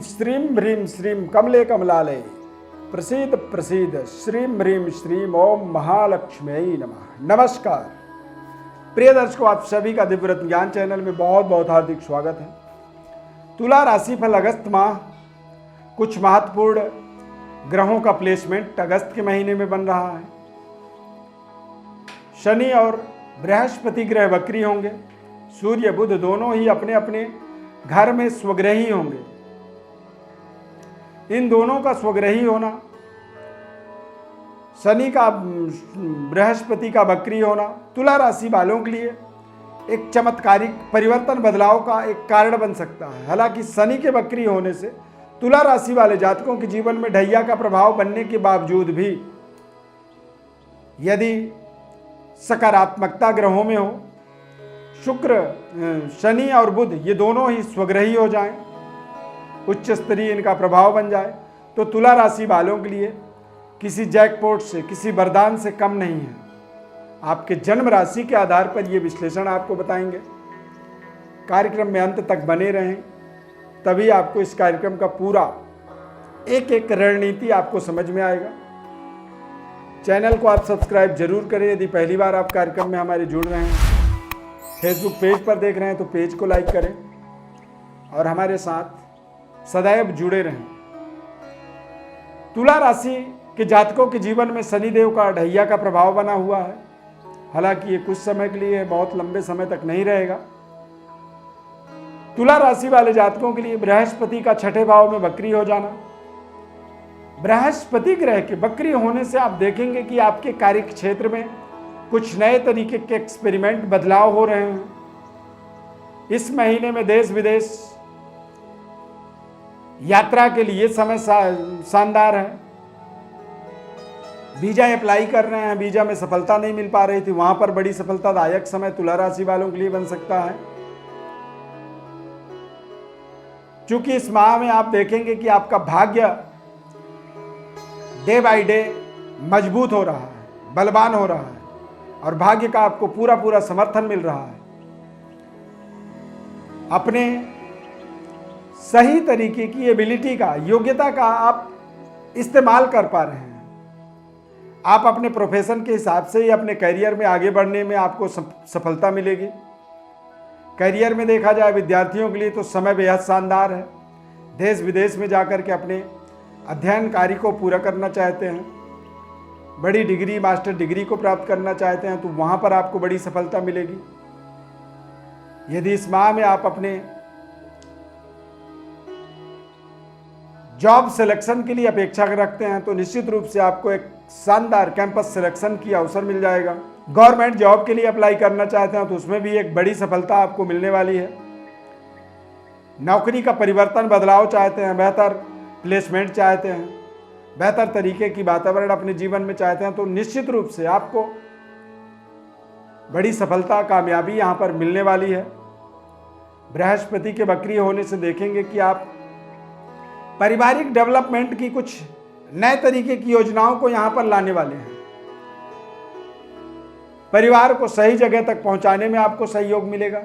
श्रीं ह्रीं श्रीं कमले कमलालय प्रसीद प्रसीद श्रीं ह्रीं श्रीं ओम महालक्ष्मी नमः। नमस्कार प्रिय दर्शकों, आप सभी का दिव्य रत्न ज्ञान चैनल में बहुत बहुत हार्दिक स्वागत है। तुला राशिफल अगस्त माह कुछ महत्वपूर्ण ग्रहों का प्लेसमेंट अगस्त के महीने में बन रहा है। शनि और बृहस्पति ग्रह वक्री होंगे। सूर्य बुध दोनों ही अपने अपने घर में स्वग्रही होंगे। इन दोनों का स्वग्रही होना, शनि का बृहस्पति का वक्री होना तुला राशि वालों के लिए एक चमत्कारिक परिवर्तन बदलाव का एक कारण बन सकता है। हालांकि शनि के वक्री होने से तुला राशि वाले जातकों के जीवन में ढैया का प्रभाव बनने के बावजूद भी यदि सकारात्मकता ग्रहों में हो, शुक्र शनि और बुध ये दोनों ही स्वग्रही हो जाएं, उच्च स्तरीय इनका प्रभाव बन जाए, तो तुला राशि वालों के लिए किसी जैकपॉट से, किसी वरदान से कम नहीं है। आपके जन्म राशि के आधार पर ये विश्लेषण आपको बताएंगे। कार्यक्रम में अंत तक बने रहें, तभी आपको इस कार्यक्रम का पूरा एक एक रणनीति आपको समझ में आएगा। चैनल को आप सब्सक्राइब जरूर करें यदि पहली बार आप कार्यक्रम में हमारे जुड़ रहे हैं। फेसबुक पेज पर देख रहे हैं तो पेज को लाइक करें और हमारे साथ सदैव जुड़े रहें। तुला राशि के जातकों के जीवन में शनिदेव का ढैया का प्रभाव बना हुआ है। हालांकि ये कुछ समय के लिए, बहुत लंबे समय तक नहीं रहेगा। तुला राशि वाले जातकों के लिए बृहस्पति का छठे भाव में वक्री हो जाना, बृहस्पति ग्रह के वक्री होने से आप देखेंगे कि आपके कार्य क्षेत्र में कुछ नए तरीके के एक्सपेरिमेंट, बदलाव हो रहे हैं। इस महीने में देश विदेश यात्रा के लिए समय शानदार है। वीजा अप्लाई कर रहे हैं, वीजा में सफलता नहीं मिल पा रही थी, वहां पर बड़ी सफलतादायक समय तुला राशि वालों के लिए बन सकता है। क्योंकि इस माह में आप देखेंगे कि आपका भाग्य डे बाय डे मजबूत हो रहा है, बलवान हो रहा है और भाग्य का आपको पूरा पूरा समर्थन मिल रहा है। अपने सही तरीके की एबिलिटी का, योग्यता का आप इस्तेमाल कर पा रहे हैं। आप अपने प्रोफेशन के हिसाब से ही अपने करियर में आगे बढ़ने में आपको सफलता मिलेगी। करियर में देखा जाए विद्यार्थियों के लिए तो समय बेहद शानदार है। देश विदेश में जाकर के अपने अध्ययन कार्य को पूरा करना चाहते हैं, बड़ी डिग्री, मास्टर डिग्री को प्राप्त करना चाहते हैं, तो वहां पर आपको बड़ी सफलता मिलेगी। यदि इस माह में आप अपने जॉब सिलेक्शन के लिए अपेक्षा रखते हैं तो निश्चित रूप से आपको एक शानदार कैंपस सिलेक्शन की अवसर मिल जाएगा। गवर्नमेंट जॉब के लिए अप्लाई करना चाहते हैं तो उसमें भी एक बड़ी सफलता आपको मिलने वाली है। नौकरी का परिवर्तन, बदलाव चाहते हैं, बेहतर प्लेसमेंट चाहते हैं, बेहतर तरीके की वातावरण अपने जीवन में चाहते हैं, तो निश्चित रूप से आपको बड़ी सफलता, कामयाबी यहां पर मिलने वाली है। बृहस्पति के वक्री होने से देखेंगे कि आप पारिवारिक डेवलपमेंट की कुछ नए तरीके की योजनाओं को यहां पर लाने वाले हैं। परिवार को सही जगह तक पहुंचाने में आपको सहयोग मिलेगा।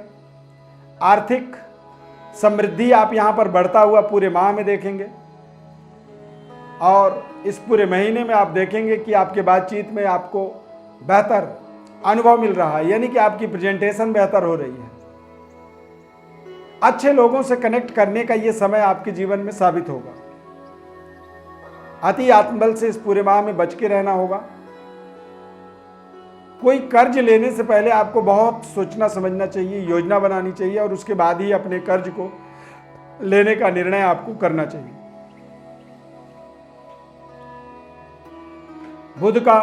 आर्थिक समृद्धि आप यहां पर बढ़ता हुआ पूरे माह में देखेंगे और इस पूरे महीने में आप देखेंगे कि आपके बातचीत में आपको बेहतर अनुभव मिल रहा है, यानी कि आपकी प्रेजेंटेशन बेहतर हो रही है। अच्छे लोगों से कनेक्ट करने का ये समय आपके जीवन में साबित होगा। अति आत्मबल से इस पूरे माह में बच के रहना होगा। कोई कर्ज लेने से पहले आपको बहुत सोचना समझना चाहिए, योजना बनानी चाहिए और उसके बाद ही अपने कर्ज को लेने का निर्णय आपको करना चाहिए। बुध का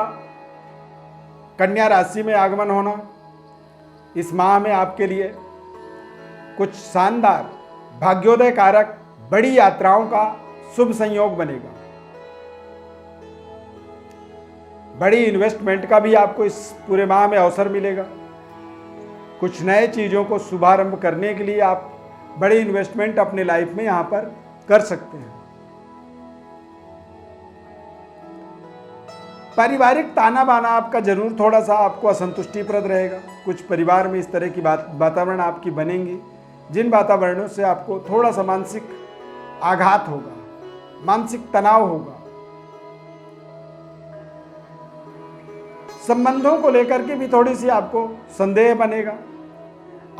कन्या राशि में आगमन होना इस माह में आपके लिए कुछ शानदार, भाग्योदय कारक, बड़ी यात्राओं का शुभ संयोग बनेगा। बड़ी इन्वेस्टमेंट का भी आपको इस पूरे माह में अवसर मिलेगा। कुछ नए चीजों को शुभारंभ करने के लिए आप बड़ी इन्वेस्टमेंट अपने लाइफ में यहां पर कर सकते हैं। पारिवारिक ताना बाना आपका जरूर थोड़ा सा आपको असंतुष्टिप्रद रहेगा। कुछ परिवार में इस तरह की वातावरण आपकी बनेंगी जिन वातावरणों से आपको थोड़ा सा मानसिक आघात होगा, मानसिक तनाव होगा। संबंधों को लेकर के भी थोड़ी सी आपको संदेह बनेगा।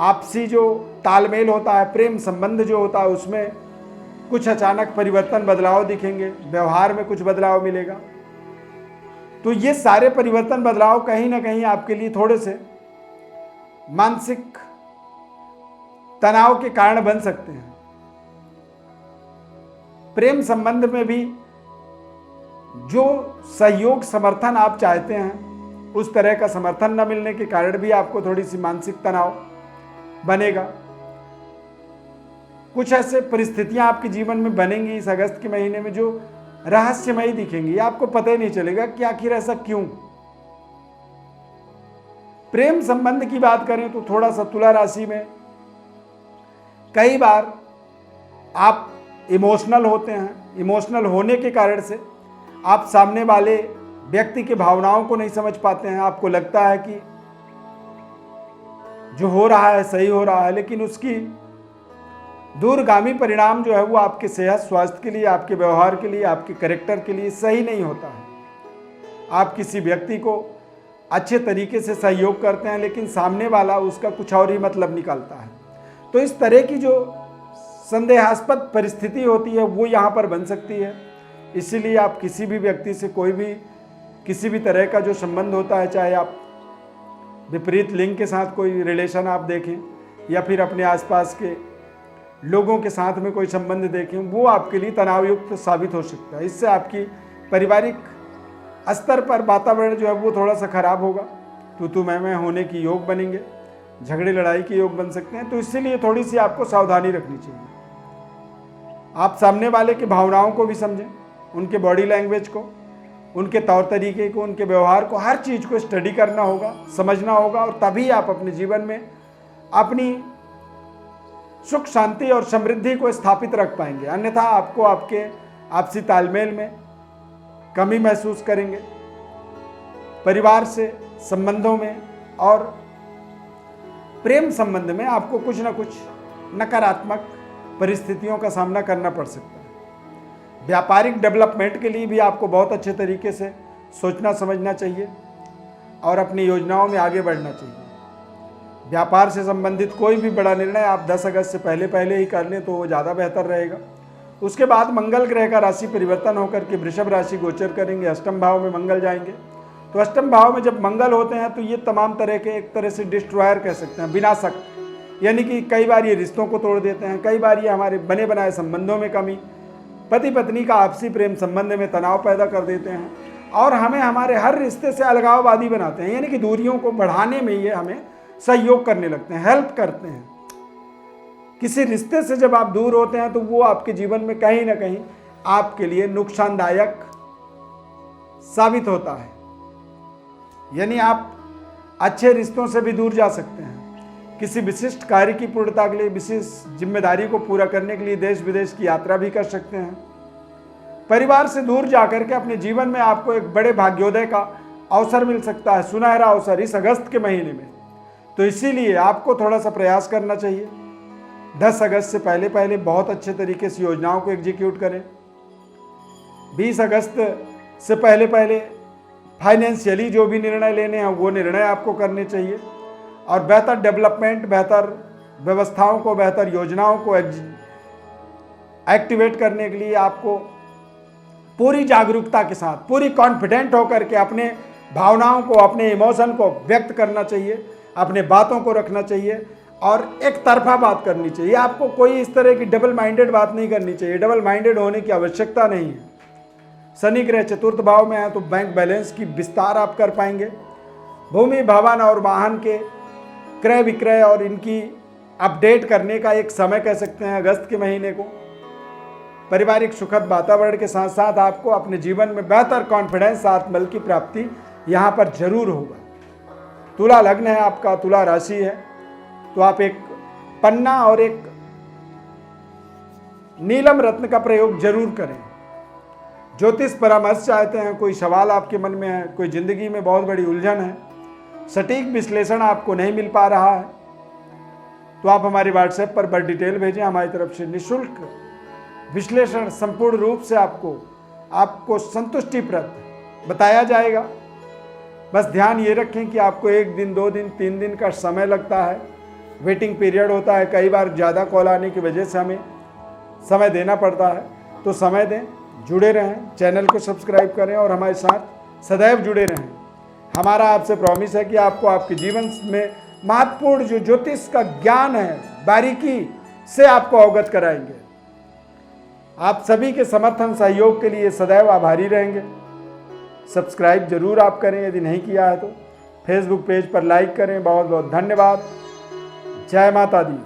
आपसी जो तालमेल होता है, प्रेम संबंध जो होता है, उसमें कुछ अचानक परिवर्तन बदलाव दिखेंगे, व्यवहार में कुछ बदलाव मिलेगा। तो ये सारे परिवर्तन बदलाव कहीं ना कहीं आपके लिए थोड़े से मानसिक तनाव के कारण बन सकते हैं। प्रेम संबंध में भी जो सहयोग समर्थन आप चाहते हैं, उस तरह का समर्थन न मिलने के कारण भी आपको थोड़ी सी मानसिक तनाव बनेगा। कुछ ऐसे परिस्थितियां आपके जीवन में बनेंगी इस अगस्त के महीने में जो रहस्यमयी दिखेंगी, आपको पता ही नहीं चलेगा कि आखिर ऐसा क्यों। प्रेम संबंध की बात करें तो थोड़ा सा तुला राशि में कई बार आप इमोशनल होते हैं। इमोशनल होने के कारण से आप सामने वाले व्यक्ति के भावनाओं को नहीं समझ पाते हैं। आपको लगता है कि जो हो रहा है सही हो रहा है, लेकिन उसकी दूरगामी परिणाम जो है वो आपके सेहत स्वास्थ्य के लिए, आपके व्यवहार के लिए, आपके कैरेक्टर के लिए सही नहीं होता है। आप किसी व्यक्ति को अच्छे तरीके से सहयोग करते हैं, लेकिन सामने वाला उसका कुछ और ही मतलब निकालता है। तो इस तरह की जो संदेहास्पद परिस्थिति होती है वो यहाँ पर बन सकती है। इसीलिए आप किसी भी व्यक्ति से कोई भी किसी भी तरह का जो संबंध होता है, चाहे आप विपरीत लिंग के साथ कोई रिलेशन आप देखें या फिर अपने आसपास के लोगों के साथ में कोई संबंध देखें, वो आपके लिए तनावयुक्त साबित हो सकता है। इससे आपकी पारिवारिक स्तर पर वातावरण जो है वो थोड़ा सा खराब होगा, तू मैं होने की योग बनेंगे, झगड़े लड़ाई के योग बन सकते हैं। तो इसीलिए थोड़ी सी आपको सावधानी रखनी चाहिए। आप सामने वाले की भावनाओं को भी समझें, उनके बॉडी लैंग्वेज को, उनके तौर तरीके को, उनके व्यवहार को, हर चीज़ को स्टडी करना होगा, समझना होगा, और तभी आप अपने जीवन में अपनी सुख शांति और समृद्धि को स्थापित रख पाएंगे। अन्यथा आपको आपके आपसी तालमेल में कमी महसूस करेंगे, परिवार से संबंधों में और प्रेम संबंध में आपको कुछ ना कुछ नकारात्मक परिस्थितियों का सामना करना पड़ सकता है। व्यापारिक डेवलपमेंट के लिए भी आपको बहुत अच्छे तरीके से सोचना समझना चाहिए और अपनी योजनाओं में आगे बढ़ना चाहिए। व्यापार से संबंधित कोई भी बड़ा निर्णय आप 10 अगस्त से पहले ही कर लें तो वो ज़्यादा बेहतर रहेगा। उसके बाद मंगल ग्रह का राशि परिवर्तन होकर के वृषभ राशि गोचर करेंगे, अष्टम भाव में मंगल जाएंगे। तो अष्टम भाव में जब मंगल होते हैं तो ये तमाम तरह के एक तरह से डिस्ट्रॉयर कह सकते हैं, विनाशक, यानी कि कई बार ये रिश्तों को तोड़ देते हैं, कई बार ये हमारे बने बनाए संबंधों में कमी, पति पत्नी का आपसी प्रेम संबंध में तनाव पैदा कर देते हैं और हमें हमारे हर रिश्ते से अलगाववादी बनाते हैं। यानी कि दूरियों को बढ़ाने में ये हमें सहयोग करने लगते हैं, हेल्प करते हैं। किसी रिश्ते से जब आप दूर होते हैं तो वो आपके जीवन में कहीं ना कहीं आपके लिए नुकसानदायक साबित होता है। यानी आप अच्छे रिश्तों से भी दूर जा सकते हैं। किसी विशिष्ट कार्य की पूर्णता के लिए, विशेष जिम्मेदारी को पूरा करने के लिए देश विदेश की यात्रा भी कर सकते हैं। परिवार से दूर जाकर के अपने जीवन में आपको एक बड़े भाग्योदय का अवसर मिल सकता है, सुनहरा अवसर इस अगस्त के महीने में। तो इसीलिए आपको थोड़ा सा प्रयास करना चाहिए। 10 अगस्त से पहले बहुत अच्छे तरीके से योजनाओं को एग्जीक्यूट करें। 20 अगस्त से पहले फाइनेंशियली जो भी निर्णय लेने हैं वो निर्णय आपको करने चाहिए और बेहतर डेवलपमेंट, बेहतर व्यवस्थाओं को, बेहतर योजनाओं को एक्टिवेट करने के लिए आपको पूरी जागरूकता के साथ, पूरी कॉन्फिडेंट होकर के अपने भावनाओं को, अपने इमोशन को व्यक्त करना चाहिए, अपने बातों को रखना चाहिए और एक तरफा बात करनी चाहिए। आपको कोई इस तरह की डबल माइंडेड बात नहीं करनी चाहिए। डबल माइंडेड होने की आवश्यकता नहीं है। शनि ग्रह चतुर्थ भाव में है तो बैंक बैलेंस की विस्तार आप कर पाएंगे। भूमि, भवन और वाहन के क्रय विक्रय और इनकी अपडेट करने का एक समय कह सकते हैं अगस्त के महीने को। पारिवारिक सुखद वातावरण के साथ साथ आपको अपने जीवन में बेहतर कॉन्फिडेंस, आत्मबल की प्राप्ति यहाँ पर जरूर होगा। तुला लग्न है आपका, तुला राशि है, तो आप एक पन्ना और एक नीलम रत्न का प्रयोग जरूर करें। ज्योतिष परामर्श चाहते हैं, कोई सवाल आपके मन में है, कोई जिंदगी में बहुत बड़ी उलझन है, सटीक विश्लेषण आपको नहीं मिल पा रहा है, तो आप हमारे व्हाट्सएप पर डिटेल भेजें। हमारी तरफ से निःशुल्क विश्लेषण संपूर्ण रूप से आपको संतुष्टिप्रद बताया जाएगा। बस ध्यान ये रखें कि आपको 1 दिन, 2 दिन, 3 दिन का समय लगता है, वेटिंग पीरियड होता है, कई बार ज़्यादा कॉल आने की वजह से हमें समय देना पड़ता है। तो समय दें, जुड़े रहें, चैनल को सब्सक्राइब करें और हमारे साथ सदैव जुड़े रहें। हमारा आपसे प्रॉमिस है कि आपको आपके जीवन में महत्वपूर्ण जो ज्योतिष का ज्ञान है, बारीकी से आपको अवगत कराएंगे। आप सभी के समर्थन सहयोग के लिए सदैव आभारी रहेंगे। सब्सक्राइब जरूर आप करें यदि नहीं किया है तो। फेसबुक पेज पर लाइक करें। बहुत बहुत धन्यवाद। जय माता दी।